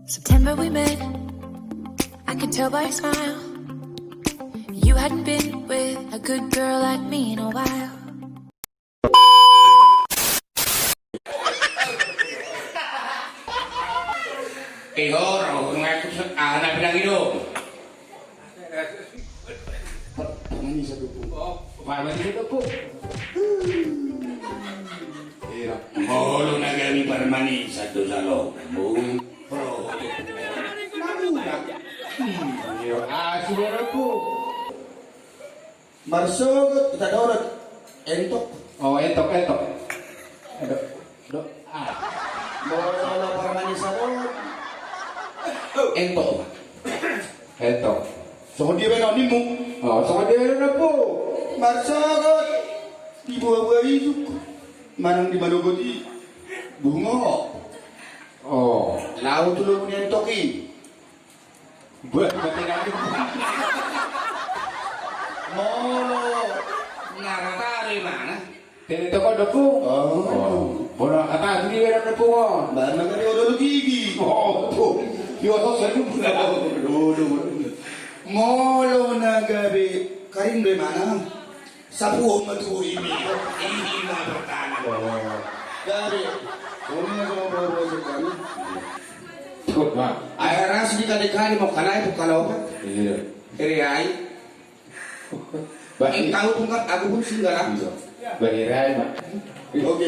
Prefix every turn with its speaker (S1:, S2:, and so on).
S1: September we met, I could tell by your smile. You hadn't been with a good girl like me in a while.
S2: Ihor, anak bilang hidup. Ini satu pun. Mana satu pun? Oh, lu nak kami permani satu salon. Saudara ku.
S3: Marsugot kita dorot entok.
S2: Oh, entok.
S3: Bola permani salon.
S2: Entok.
S3: So dia benar ni mu.
S2: Oh, sama dia na po.
S3: Marsugot di buah-buah itu. Manang di manugoti bungo.
S2: Oh,
S3: Laut dulu punya entoki.
S2: buat mati lagi.
S3: Molo.
S2: Nakatari mana? Tinito ko dapo.
S3: Oh.
S2: Bola ata hindi na po ko.
S3: Barang kali udah gigi.
S2: Oh, to. Yo so sa
S3: Molo na gabi karing be mana? Sapu matu ini.
S2: Ini na pertama.
S3: Gabi. Kami sama bawa sekali.
S2: Tukot ba?
S3: Ay ras di kali mau kanai tu kalau.
S2: Iya.
S3: Kiri ay.
S2: Baik.
S3: Tahu pun kan aku pun singgah.
S2: Bahiray ba?
S3: Oke.